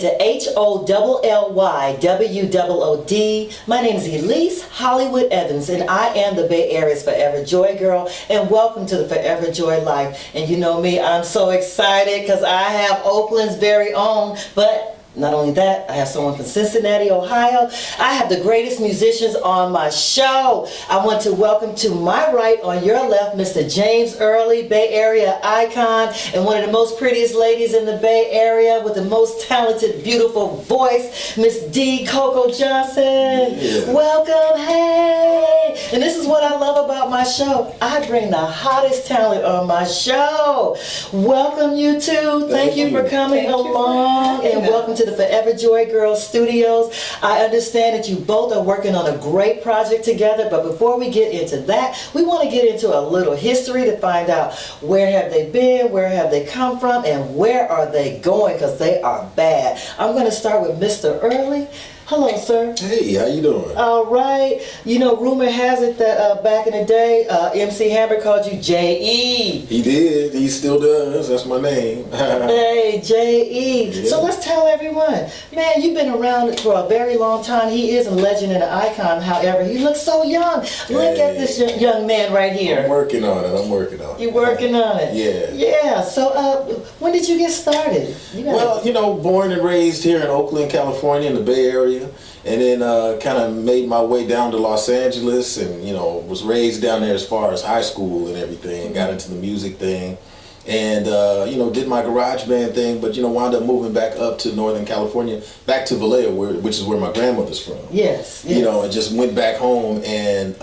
to HOLLYWOOD. My name is Elise Hollywood Evans, and I am the Bay Area's Forever Joy Girl. And welcome to the Forever Joy Life. And you know me, I'm so excited because I have Oakland's very own, but not only that, I have someone from Cincinnati, Ohio. I have the greatest musicians on my show. I want to welcome to my right, on your left, Mr. James Early, Bay Area icon, and one of the most prettiest ladies in the Bay Area with the most talented, beautiful voice, Miss D. Coco Johnson. Yeah. Welcome, hey! And this is what I love about my show. I bring the hottest talent on my show. Welcome, you two. Thank you for coming along, and welcome to the Forever Joy Girls Studios. I understand that you both are working on a great project together, but before we get into that, we want to get into a little history to find out where have they been, where have they come from, and where are they going, because they are bad. I'm going to start with Mr. Early. Hello, sir. Hey, how you doing? All right. You know, rumor has it that back in the day, MC Hammer called you J.E. He did. He still does. That's my name. Hey, J.E. Yeah. So let's tell everyone. Man, you've been around for a very long time. He is a legend and an icon. However, he looks so young. Look at this young man right here. I'm working on it. You're working on it? Yeah. Yeah. So when did you get started? Well, you know, born and raised here in Oakland, California, in the Bay Area. And then kind of made my way down to Los Angeles, and you know, was raised down there as far as high school and everything. Got into the music thing, and you know, did my garage band thing. But you know, wound up moving back up to Northern California, back to Vallejo, which is where my grandmother's from. Yes. You know, and just went back home, and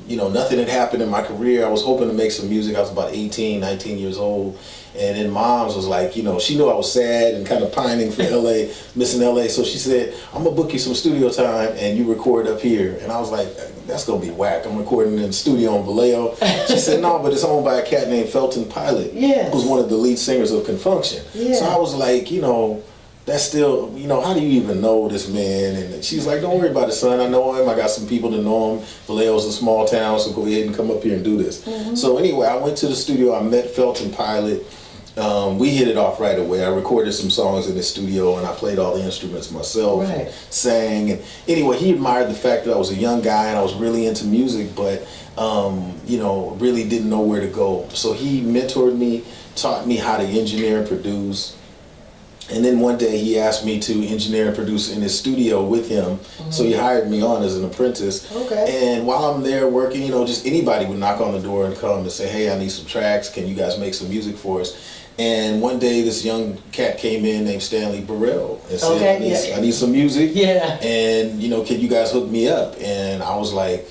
you know, nothing had happened in my career. I was hoping to make some music. I was about 18, 19 years old. And then Mom's was like, you know, she knew I was sad and kind of pining for LA, missing LA. So she said, I'm going to book you some studio time and you record up here. And I was like, that's going to be whack. I'm recording in the studio in Vallejo. She said, no, but it's owned by a cat named Felton Pilot, who's one of the lead singers of Confunction. Yeah. So I was like, you know, that's still, you know, how do you even know this man? And she's like, don't worry about it, son. I know him. I got some people that know him. Vallejo's a small town, so go ahead and come up here and do this. So anyway, I went to the studio. I met Felton Pilot. We hit it off right away. I recorded some songs in the studio and I played all the instruments myself, and sang. And anyway, he admired the fact that I was a young guy and I was really into music, but you know, really didn't know where to go. So he mentored me, taught me how to engineer and produce. And then one day he asked me to engineer and produce in his studio with him. So he hired me on as an apprentice. And while I'm there working, you know, just anybody would knock on the door and come and say, hey, I need some tracks. Can you guys make some music for us? And one day this young cat came in named Stanley Burrell and said, I need some music. And, you know, can you guys hook me up? And I was like,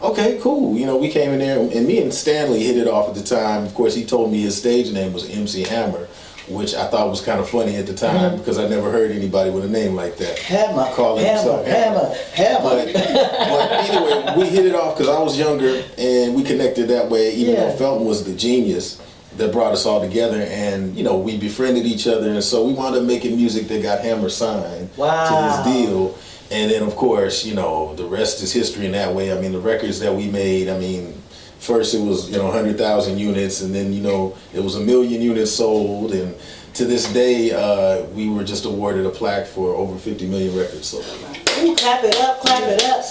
okay, cool. You know, we came in there and me and Stanley hit it off at the time. Of course, he told me his stage name was MC Hammer, which I thought was kind of funny at the time because I never heard anybody with a name like that. Hammer. But anyway, we hit it off because I was younger and we connected that way, even though Felton was the genius that brought us all together, and you know, we befriended each other, and so we wound up making music that got Hammer signed to this deal. And then of course, you know, the rest is history in that way. I mean, the records that we made, I mean, first it was, you know, 100,000 units, and then, you know, it was 1 million units sold, and to this day, we were just awarded a plaque for over 50 million records sold. Ooh, clap it up, clap it up.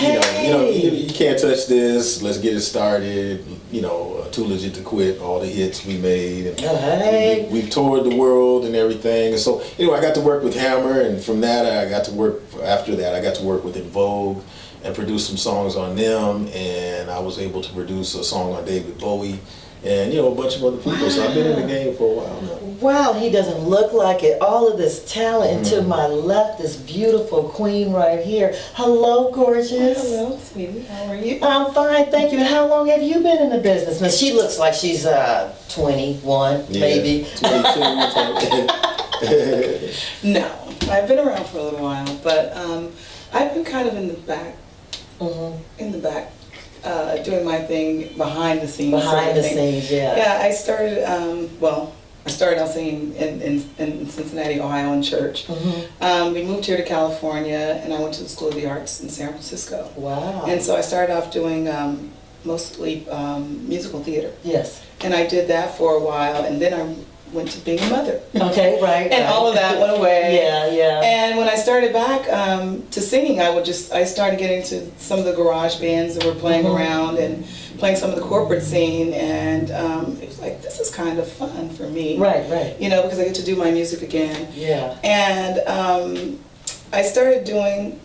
You can't touch this. Let's get it started. You know, Too Legit to Quit. All the hits we made. And we've toured the world and everything. And so anyway, I got to work with Hammer, and from that I got to work. After that, I got to work with En Vogue and produce some songs on them. And I was able to produce a song on David Bowie. And, you know, a bunch of other people. So I've been in the game for a while now. Wow, he doesn't look like it. All of this talent. And to my left, this beautiful queen right here. Hello, gorgeous. Hello, sweetie. How are you? I'm fine, thank you. How long have you been in the business? Now, she looks like she's 21, maybe. 22. No, I've been around for a little while, but I've been kind of in the back. Doing my thing behind the scenes. Yeah, I started, I started out singing in Cincinnati, Ohio in church. We moved here to California, and I went to the School of the Arts in San Francisco. Wow. And so I started off doing mostly musical theater. Yes. And I did that for a while, and then went to being a mother. Okay, right. And all of that went away. Yeah, yeah. And when I started back to singing, I started getting to some of the garage bands that were playing around and playing some of the corporate scene, and it was like, this is kind of fun for me. Right, right. You know, because I get to do my music again. Yeah. And I started doing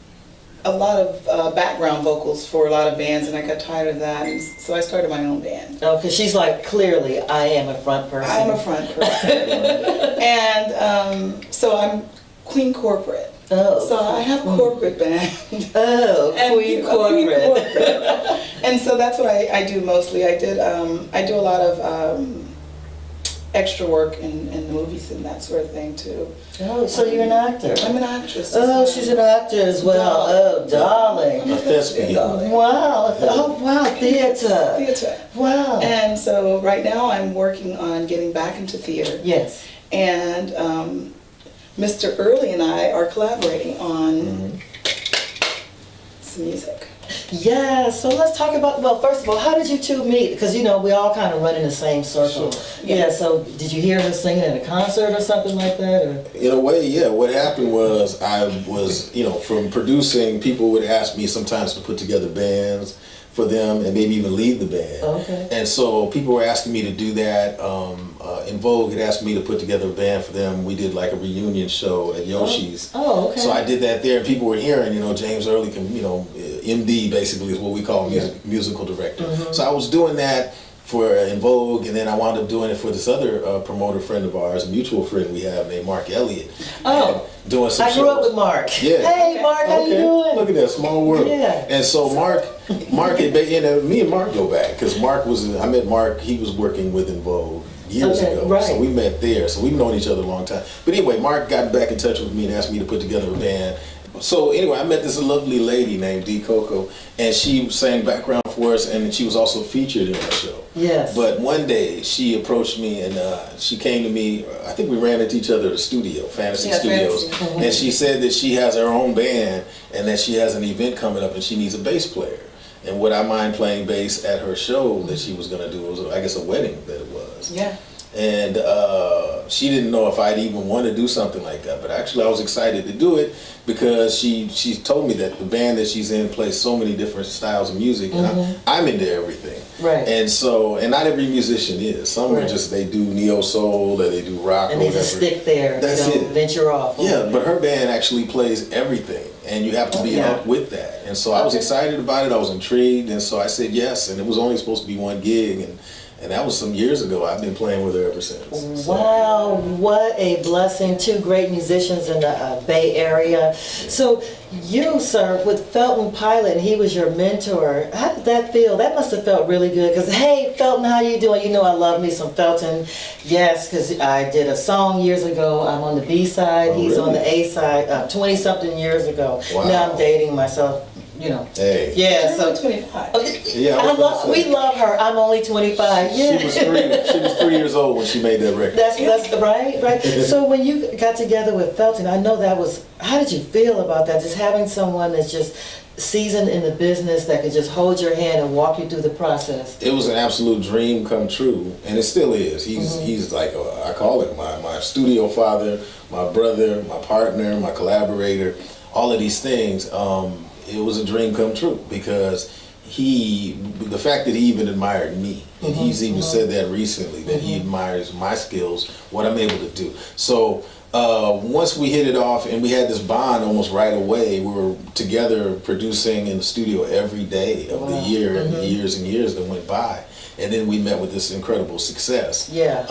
a lot of background vocals for a lot of bands, and I got tired of that, and so I started my own band. Oh, because she's like, clearly, I am a front person. I'm a front person. And so I'm Queen Corporate. Oh. So I have a corporate band. Oh, And Queen Corporate. And so that's what I do mostly. I do a lot of extra work in the movies and that sort of thing too. Oh, so you're an actor. I'm an actress. Oh, she's an actor as well. Oh, darling. A thespian. Wow. Oh, wow. Theater. Theater. Wow. And so right now I'm working on getting back into theater. Yes. And Mr. Early and I are collaborating on some music. Yeah, so let's talk about, well, first of all, how did you two meet? Because, you know, we all kind of run in the same circle. Sure. Yeah, so did you hear her singing at a concert or something like that? Or? In a way, yeah. What happened was I was, you know, from producing, people would ask me sometimes to put together bands for them and maybe even lead the band. Okay. And so people were asking me to do that. In Vogue had asked me to put together a band for them. We did like a reunion show at Yoshi's. Oh, okay. So I did that there, and people were hearing, you know, James Early, you know, MD basically is what we call musical director. So I was doing that for In Vogue, and then I wound up doing it for this other promoter friend of ours, a mutual friend we have named Mark Elliott. Oh, doing some I grew up with Mark. Yeah. Hey, Mark, how you doing? Look at that, small world. Yeah. And so Mark, and me and Mark go back, because I met Mark, he was working with In Vogue years ago. Right. So we met there. So we've known each other a long time. But anyway, Mark got back in touch with me and asked me to put together a band. So anyway, I met this lovely lady named Coco, and she sang background for us, and she was also featured in our show. Yes. But one day she approached me, and she came to me. I think we ran into each other at a studio, Fantasy Studios, Fantasy. and she said that she has her own band and that she has an event coming up and she needs a bass player. And would I mind playing bass at her show that she was going to do? It was, I guess, a wedding that it was. Yeah. And she didn't know if I'd even want to do something like that, but actually I was excited to do it because she told me that the band that she's in plays so many different styles of music, and I'm into everything. Right. And so, and not every musician is. Some are just, they do neo soul or they do rock, And or they whatever. just stick there. That's they don't it. venture off. Yeah, but her band actually plays everything, and you have to be up with that. And so I was excited about it. I was intrigued, and so I said yes. And it was only supposed to be one gig, and that was some years ago. I've been playing with her ever since. Wow, what a blessing. Two great musicians in the Bay Area. So you, sir, with Felton Pilot, and he was your mentor, how did that feel? That must have felt really good, because, hey, Felton, how you doing? You know I love me some Felton. Yes, because I did a song years ago. I'm on the B side. Oh, He's really? on the A side 20-something years ago. Wow. Now I'm dating myself. You know. Hey. Yeah, so 25. Yeah, we love her. I'm only 25. Yeah. She was 3 years old when she made that record. That's right. So when you got together with Felton, I know that was, how did you feel about that? Just having someone that's just seasoned in the business that could just hold your hand and walk you through the process. It was an absolute dream come true, and it still is. He's like, I call it my studio father, my brother, my partner, my collaborator, all of these things. It was a dream come true because the fact that he even admired me, and he's even said that recently, that he admires my skills, what I'm able to do. So once we hit it off and we had this bond almost right away, we were together producing in the studio every day of the year, and years and years that went by. And then we met with this incredible success. Yeah.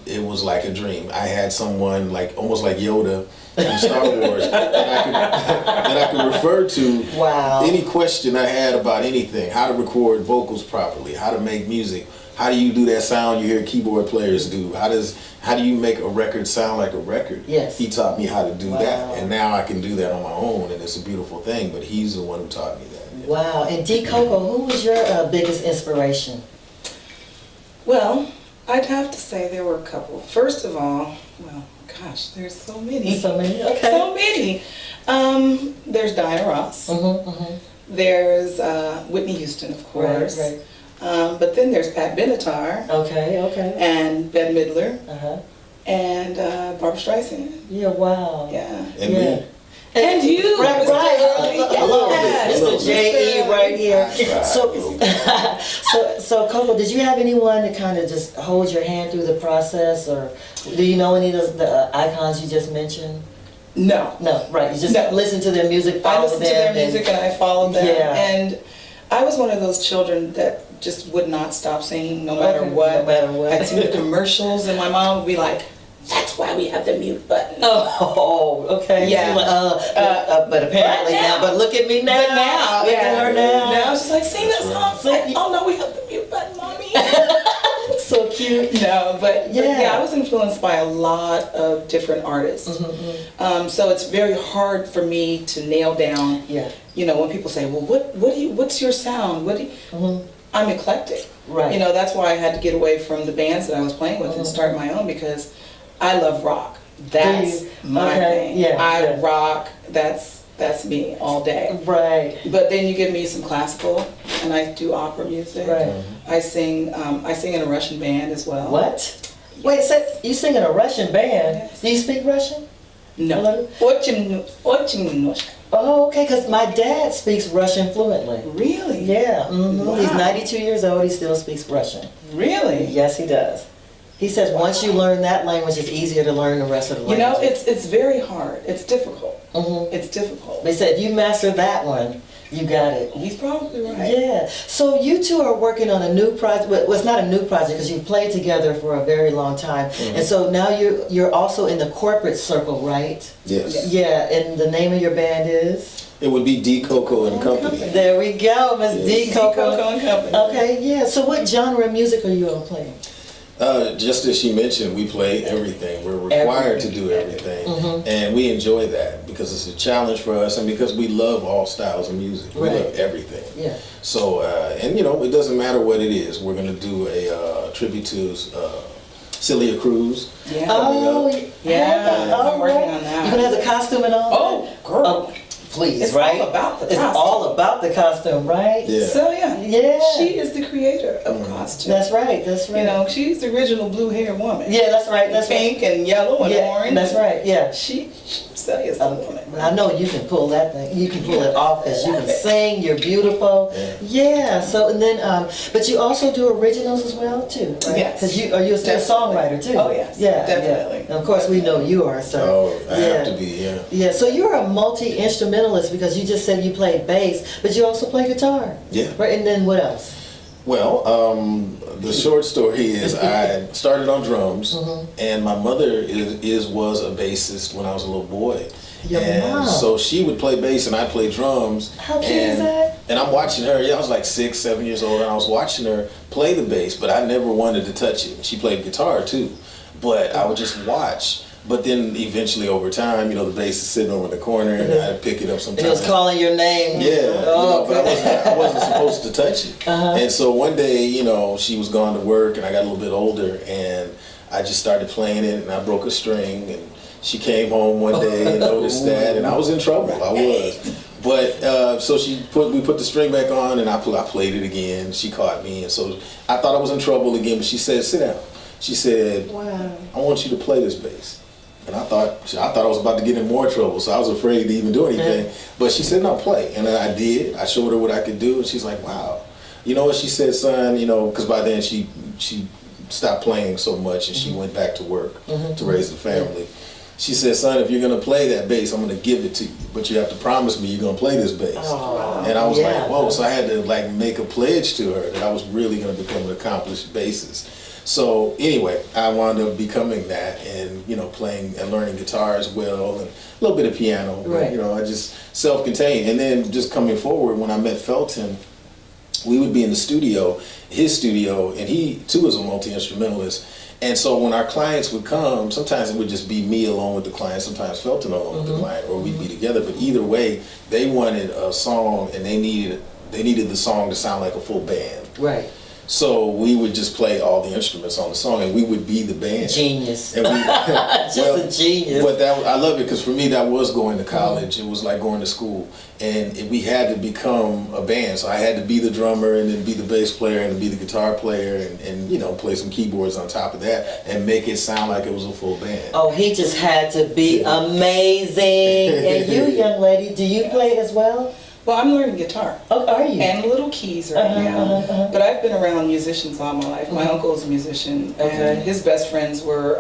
It was like a dream. I had someone almost like Yoda from Star Wars that I could refer to. Wow. Any question I had about anything, how to record vocals properly, how to make music, how do you do that sound you hear keyboard players do, how do you make a record sound like a record? Yes. He taught me how to do that, and now I can do that on my own, and it's a beautiful thing, but he's the one who taught me that. Yeah. Wow. And Coco, who was your biggest inspiration? Well, I'd have to say there were a couple. First of all, well, gosh, there's so many. So many, okay. So many. There's Diana Ross. There's Whitney Houston, of course. Right. But then there's Pat Benatar. Okay. And Bette Midler. and Barbara Streisand. Yeah, wow. Yeah. And me. And you, right, Mr. J.E. right here. So, so Coco, did you have anyone to kind of just hold your hand through the process, or do you know any of the icons you just mentioned? No. No, right. You just listen to their music, I listened to their music and I followed them. Yeah. And I was one of those children that just would not stop singing no matter what. No matter what. I'd see the commercials and my mom would be like, "That's why we have the mute button." Oh, okay. Yeah. Like, but apparently now, but look at me now. But now, look at her now. Now she's like, "Sing that song." Like, "Oh no, we have the mute button, mommy." So cute. No, but yeah, I was influenced by a lot of different artists. So it's very hard for me to nail down. Yeah. You know, when people say, "Well, what's your sound?" I'm eclectic. Right. You know, that's why I had to get away from the bands that I was playing with and start my own, because I love rock. That's my thing. Yeah. I rock. That's me all day. Right. But then you give me some classical, and I do opera music. Right. I sing in a Russian band as well. What? Wait, so you sing in a Russian band? Yes. Do you speak Russian? No. Очень немножко. Oh, okay, because my dad speaks Russian fluently. Really? Yeah. Wow. He's 92 years old, he still speaks Russian. Really? Yes, he does. He says once you learn that language, it's easier to learn the rest of the You know, languages. it's very hard. It's difficult. Mm-hmm. It's difficult. They said if you master that one, you got it. He's probably right. Yeah. So you two are working on a new project. Well, it's not a new project because you've played together for a very long time, and so now you're also in the corporate circle, right? Yes. Yeah. And the name of your band is? It would be D. Coco and Company. There we go, Miss D. Coco. Coco and Company. Okay. Yeah. So what genre of music are you all playing? Just as she mentioned, we play everything. We're required to do everything. And we enjoy that because it's a challenge for us and because we love all styles of music. We love everything. Yeah. So, and you know, it doesn't matter what it is. We're going to do a tribute to Celia Cruz. Yeah. Oh, yeah. I'm working on that. You gonna have the costume and all? Oh, girl. Oh, please, It's right? all about the It's costume. all about the costume, right? Yeah. So yeah. She is the creator of costume. That's right. That's right. You know, she's the original blue-haired woman. Yeah, that's right. That's Pink and yellow and orange. That's right. Yeah. Celia's the woman. I know you can pull that thing. You can pull it off because you can sing. You're beautiful. Yeah. So and then, but you also do originals as well too, right? Yes. Because you're a songwriter too. Oh yes. Yeah. Definitely. Yeah. And of course, we know you are. So. Oh, I have to be. Yeah. Yeah. So you're a multi-instrumentalist because you just said you played bass, but you also play guitar. Yeah. Right. And then what else? Well, the short story is I started on drums, and my mother was a bassist when I was a little boy. Your mom. So she would play bass and I play drums. How cute is that? And I'm watching her, I was like 6, 7 years old, and I was watching her play the bass, but I never wanted to touch it. She played guitar too, but I would just watch. But then eventually over time, you know, the bass is sitting over in the corner and I'd pick it up sometimes. It was calling your name. Yeah, Oh, but I wasn't supposed to touch it. And so one day, you know, she was gone to work and I got a little bit older and I just started playing it and I broke a string and she came home one day and noticed that and I was in trouble. I was. But so we put the string back on and I played it again. She caught me and so I thought I was in trouble again, but she said, "Sit down." She said, Wow. "I want you to play this bass." And I thought I was about to get in more trouble, so I was afraid to even do anything. But she said, "No, play." And I did. I showed her what I could do, and she's like, "Wow." You know what she said, son? You know, because by then she stopped playing so much, and she went back to work to raise the family. She said, "Son, if you're gonna play that bass, I'm gonna give it to you, but you have to promise me you're gonna play this bass." Oh, and I was yeah. like, "Whoa!" So I had to like make a pledge to her that I was really gonna become an accomplished bassist. So anyway, I wound up becoming that, and you know, playing and learning guitar as well, and a little bit of piano. Right. You know, I just self-contained, and then just coming forward, when I met Felton, we would be in the studio, his studio, and he too is a multi-instrumentalist. And so when our clients would come, sometimes it would just be me alone with the client, sometimes Felton alone with the client, or we'd be together. But either way, they wanted a song, and they needed the song to sound like a full band. Right. So we would just play all the instruments on the song, and we would be the band. Genius. And we, Just a genius. But I love it because for me that was going to college. It was like going to school, and we had to become a band. So I had to be the drummer, and then be the bass player, and be the guitar player, and you know, play some keyboards on top of that, and make it sound like it was a full band. Oh, he just had to be amazing. And you, young lady, do you play as well? Well, I'm learning guitar. Oh, are you? And little keys right now. But I've been around musicians all my life. My uncle's a musician, and his best friends were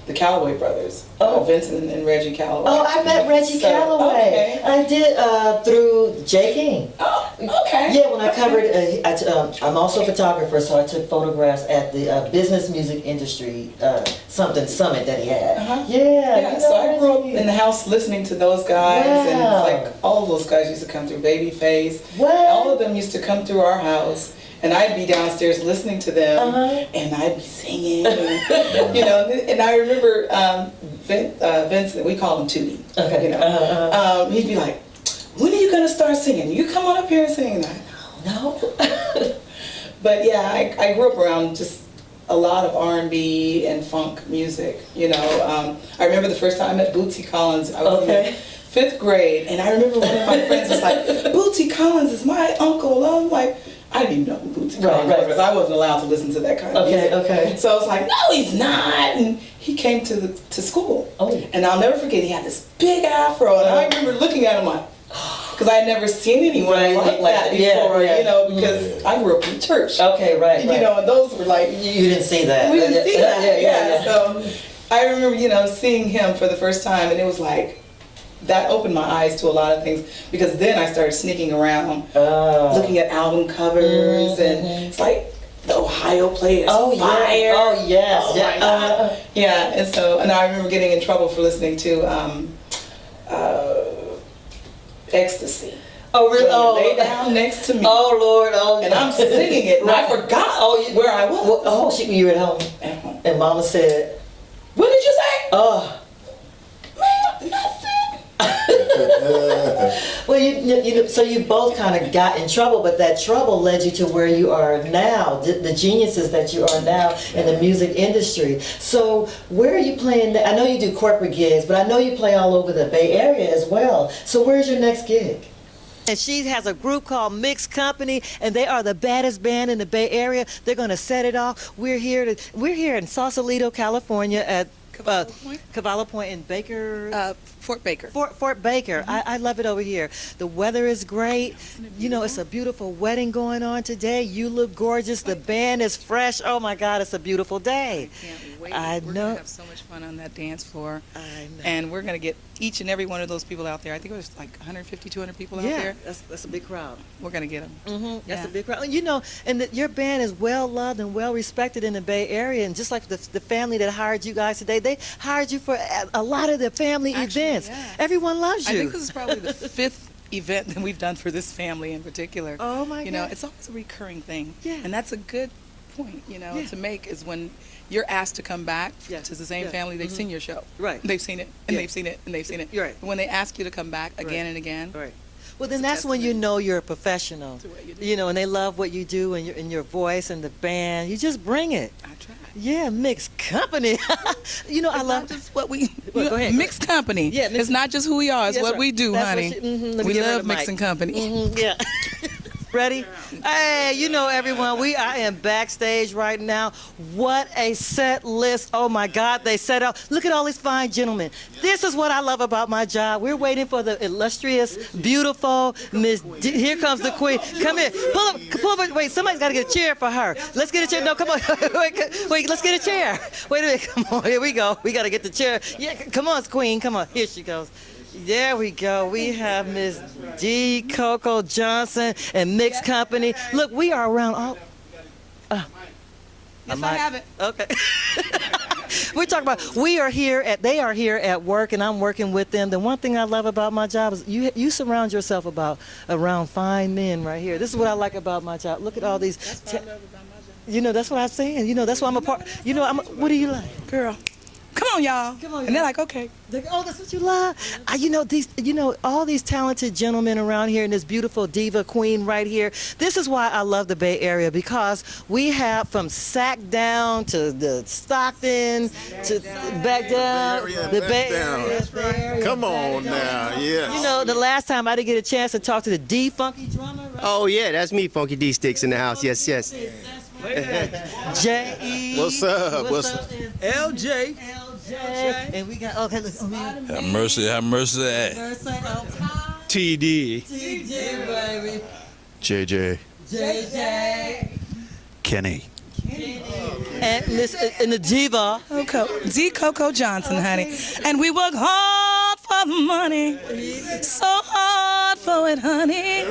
the Calloway brothers, Vincent and Reggie Calloway. Oh, I met Reggie Calloway. Okay. I did through J. King. Oh, okay. Yeah, when I covered, I'm also a photographer, so I took photographs at the business music industry summit that he had. Yeah, so I grew up in the house listening to those guys, and it's like all of those guys used to come through. Babyface, all of them used to come through our house. And I'd be downstairs listening to them, and I'd be singing, and, you know. And I remember Vincent, we call him Tootie. Okay. You know, he'd be like, "When are you gonna start singing? You come on up here and sing." And I, no. But yeah, I grew up around just a lot of R&B and funk music. You know, I remember the first time I met Bootsy Collins. I was in 5th grade, and I remember one of my friends was like, "Bootsy Collins is my uncle." I'm like, I didn't even know who Bootsy Collins was, because I wasn't allowed to listen to that kind of music. So I was like, no, he's not. And he came to school. And I'll never forget, he had this big afro. And I remember looking at him like, because I had never seen anyone like that before, you know, because I grew up in church. You know, and those were like... You didn't see that. We didn't see that, So I remember, you know, seeing him for the first time, and it was like, that opened my eyes to a lot of things, because then I started sneaking around, looking at album covers, and it's like the Ohio play is fire. Oh yes. Oh my God. Yeah, and so, and I remember getting in trouble for listening to Ecstasy. Oh really? Lay down next to me. Oh Lord. Oh. And I'm singing it, and I forgot where I was. You were at home. At home. And Mama said, "What did you say?" "Oh, man, nothing." Well, you so you both kind of got in trouble, but that trouble led you to where you are now, the geniuses that you are now in the music industry. So where are you playing? I know you do corporate gigs, but I know you play all over the Bay Area as well. So where's your next gig? And she has a group called Mixx Company, and they are the baddest band in the Bay Area. They're going to set it off. We're here in Sausalito, California at Cavallo Point in Baker. Fort Baker. Fort Baker. I love it over here. The weather is great. You know, it's a beautiful wedding going on today. You look gorgeous. The band is fresh. Oh my God, it's a beautiful day. I can't wait. I We're know. going to have so much fun on that dance floor. I know. And we're going to get each and every one of those people out there. I think it was like 150, 200 people out there. Yeah, that's a big crowd. We're going to get them. That's a big crowd. You know, and your band is well loved and well respected in the Bay Area. And just like the family that hired you guys today, they hired you for a lot of the family events. Yeah. Everyone loves you. I think this is probably the 5th event that we've done for this family in particular. Oh my God. You know, it's always a recurring thing. Yeah. And that's a good point, you know, to make, is when you're asked to come back to the same family, they've seen your show. Right. They've seen it, and they've seen it, and they've seen it. You're right. When they ask you to come back again and again. Right. Well, then that's when you know you're a professional. To what you do. You know, and they love what you do and your voice and the band. You just bring it. I try. Yeah, Mixx Company. You know, It's I love not just what we Well, go ahead. Mixx Company. Yeah, it's not just who we are. It's That's what right. we do, That's what honey. let me We give her love the mic. Mixx and Company. Yeah. Ready? Hey, you know everyone, I am backstage right now. What a set list. Oh my God, they set up. Look at all these fine gentlemen. This is what I love about my job. We're waiting for the illustrious, beautiful Miss D. Here comes the queen. Come here. Pull up. Wait, somebody's got to get a chair for her. Let's get a chair. No, come on. Wait, let's get a chair. Wait a minute. Come on. Here we go. We got to get the chair. Yeah, come on, queen. Come on. Here she goes. There we go. We have Miss D. Coco Johnson and Mixx Company. Look, we are around all. Yes, I have it. Okay. We're talking about they are here at work, and I'm working with them. The one thing I love about my job is you surround yourself around fine men right here. This is what I like about my job. Look at all these. That's what I love about my job. You know, that's what I'm saying. You know, that's why I'm a part. You know, what do you like? Girl, Come on, y'all. Come on, and they're y'all. like, okay. Oh, that's what you love. All these talented gentlemen around here, and this beautiful diva queen right here. This is why I love the Bay Area, because we have from Sac down to the Stockton to back down, the Bay Area. That's right. Come on now, yeah. You know, the last time I didn't get a chance to talk to the D Funky drummer. Right? Oh yeah, that's me, Funky D Sticks in the house. Yes, yes. J.E. What's up? What's up? LJ. And we got, okay, look. Have mercy, have mercy. TD. TJ, baby. JJ. JJ. Kenny. And Miss and the diva. Coco Johnson, honey. And we work hard for the money. So hard for it, honey.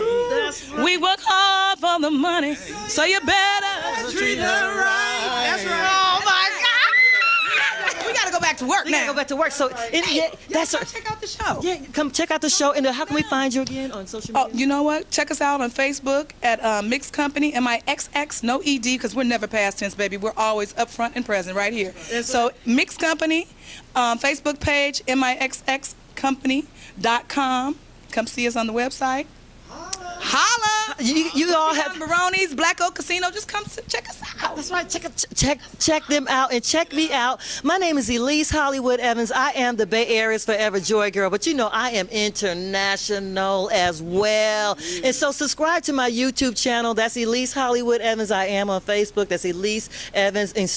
We work hard for the money. So you better treat her right. That's right. Oh my God. We gotta go back to work now. We gotta go back to work. So that's check out the show. Yeah, come check out the show. And how can we find you again on social media? Oh, you know what? Check us out on Facebook at Mixx Company, Mixx, no ED, because we're never past tense, baby. We're always up front and present right here. So Mixx Company, Facebook page, MixxCompany.com. Come see us on the website. Holla! You all have Baroni's, Black Oak Casino. Just come check us out. That's right. Check them out and check me out. My name is Elise Hollywood Evans. I am the Bay Area's Forever Joy Girl, but you know I am international as well. And so subscribe to my YouTube channel. That's Elise Hollywood Evans. I am on Facebook. That's Elise Evans. And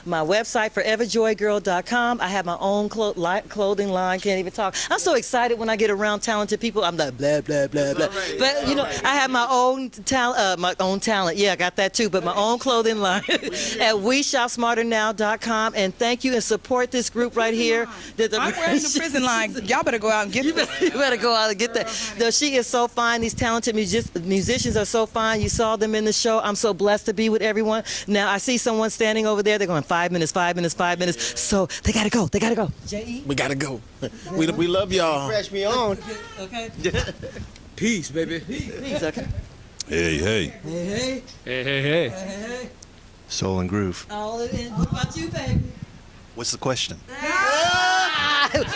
my website, foreverjoygirl.com. I have my own clothing line. Can't even talk. I'm so excited when I get around talented people. I'm like blah blah blah blah. But you know, I have my own talent. Yeah, I got that too. But my own clothing line at WeShopSmarterNow.com. And thank you and support this group right here. I'm wearing the prison line. Y'all better go out and get this. You better go out and get that. No, she is so fine. These talented musicians are so fine. You saw them in the show. I'm so blessed to be with everyone. Now I see someone standing over there. They're going 5 minutes, 5 minutes, 5 minutes. So they gotta go. They gotta go. J.E. We gotta go. We love y'all. Fresh me on. Okay. Peace, baby. Peace. Okay. Hey, hey. Hey, hey. Hey, hey, hey. Hey, hey. Soul and Groove. All in. What about you, baby? What's the question?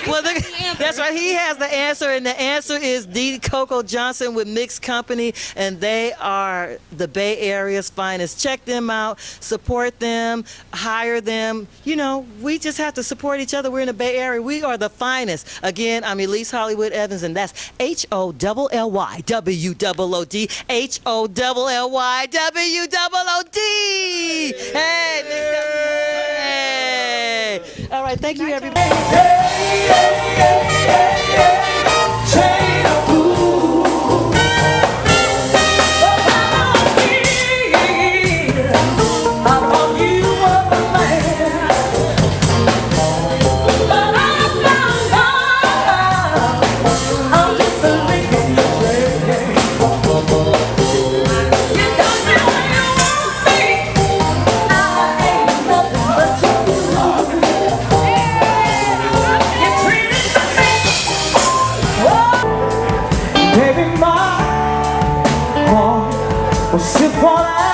Well, that's right. He has the answer, and the answer is Coco Johnson with Mixx Company, and they are the Bay Area's finest. Check them out, support them, hire them. You know, we just have to support each other. We're in the Bay Area. We are the finest. Again, I'm Elise Hollywood Evans, and that's HOLLYWOOD. HOLLYWOOD. Hey, Mixx Company. Hey. All right, thank you, everybody. Baby, my heart was sick for that.